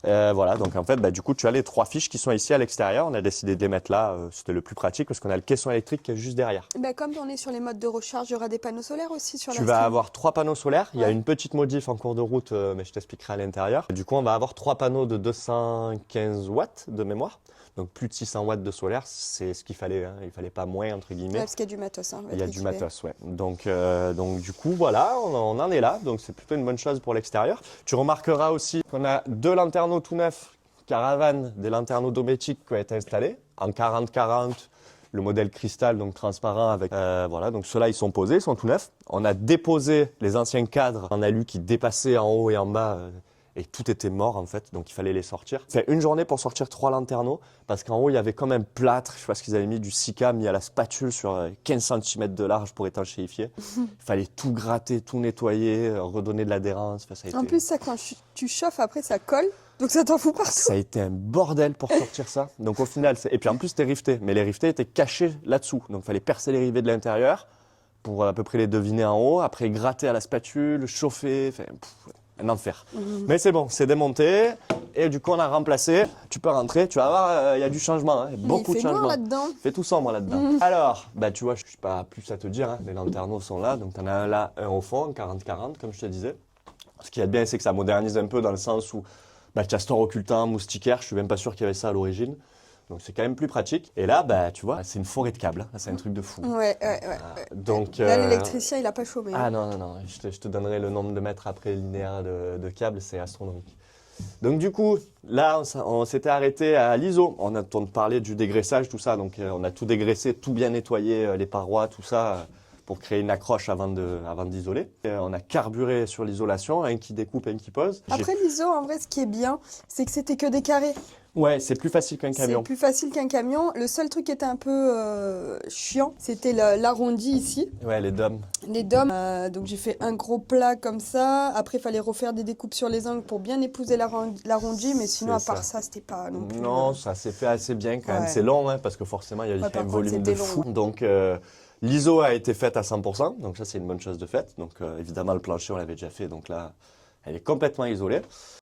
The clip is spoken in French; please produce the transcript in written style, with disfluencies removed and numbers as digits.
Voilà, donc en fait, du coup, tu as les 3 fiches qui sont ici à l'extérieur. On a décidé de les mettre là, c'était le plus pratique parce qu'on a le caisson électrique qui est juste derrière. Comme on est sur les modes de recharge, il y aura des panneaux solaires aussi sur Tu la vas Stream. avoir 3 panneaux solaires. Il y a Ouais. une petite modif en cours de route, mais je t'expliquerai à l'intérieur. Du coup, on va avoir 3 panneaux de 215 watts de mémoire. Donc plus de 600 watts de solaire, c'est ce qu'il fallait. Hein. Il fallait pas moins, entre Ouais, guillemets. parce qu'il y a du matos. Hein, Il y a du matos, ouais. Donc du coup, voilà, on en est là. Donc c'est plutôt une bonne chose pour l'extérieur. Tu remarqueras aussi qu'on a 2 lanterneaux tout neufs, caravane, des lanterneaux domestiques qui ont été installés en 40-40. Le modèle cristal, donc transparent avec. Voilà, donc ceux-là, ils sont posés, ils sont tout neufs. On a déposé les anciens cadres en alu qui dépassaient en haut et en bas. Et tout était mort en fait, donc il fallait les sortir. C'est une journée pour sortir 3 lanterneaux, parce qu'en haut il y avait quand même plâtre, je sais pas ce qu'ils avaient mis, du silica mis à la spatule sur 15 cm de large pour étanchéifier. Il fallait tout gratter, tout nettoyer, redonner de l'adhérence. Enfin, ça a En été... plus, ça, quand tu chauffes, après, ça colle. Donc ça t'en fout partout. Ça a été un bordel pour sortir ça. Donc au final, et puis en plus c'était rifté, mais les riftés étaient cachés là-dessous. Donc il fallait percer les rivets de l'intérieur pour à peu près les deviner en haut, après gratter à la spatule, chauffer, enfin, un enfer. Mais c'est bon, c'est démonté. Et du coup, on a remplacé. Tu peux rentrer, tu vas voir, il y a du changement. Hein, beaucoup de Il fait noir changements. là-dedans. Il fait tout sombre là-dedans. Alors, tu vois, je ne suis pas plus à te dire. Hein, les lanterneaux sont là. Donc, tu en as un là, un au fond, 40-40, comme je te disais. Ce qui est bien, c'est que ça modernise un peu dans le sens où tu as store occultant, moustiquaire. Je suis même pas sûr qu'il y avait ça à l'origine. Donc, c'est quand même plus pratique. Et là, tu vois, c'est une forêt de câbles. C'est un truc de fou. Ouais. Donc, Là, l'électricien, il a pas chômé. ah non. Je te donnerai le nombre de mètres après linéaire de câbles. C'est astronomique. Donc du coup, là, on s'était arrêté à l'ISO. On a parlé du dégraissage, tout ça. Donc on a tout dégraissé, tout bien nettoyé, les parois, tout ça, pour créer une accroche avant d'isoler. On a carburé sur l'isolation, un qui découpe, un qui pose. Après, l'ISO, en vrai, ce qui est bien, c'est que c'était que des carrés. Ouais, c'est plus facile qu'un camion. C'est plus facile qu'un camion. Le seul truc qui était un peu chiant, c'était l'arrondi ici. Ouais, les dômes. Les dômes. Donc j'ai fait un gros plat comme ça. Après, il fallait refaire des découpes sur les angles pour bien épouser l'arrondi. Mais sinon, C'est à part ça. ça, c'était pas non plus... Non, ça s'est fait assez bien quand même. Ouais. C'est long, hein, parce que forcément, il y a Ouais, un par contre, volume de c'était fou. long. Donc, l'ISO a été faite à 100%. Donc, ça, c'est une bonne chose de fait. Donc, évidemment, le plancher, on l'avait déjà fait. Donc là, elle est complètement isolée.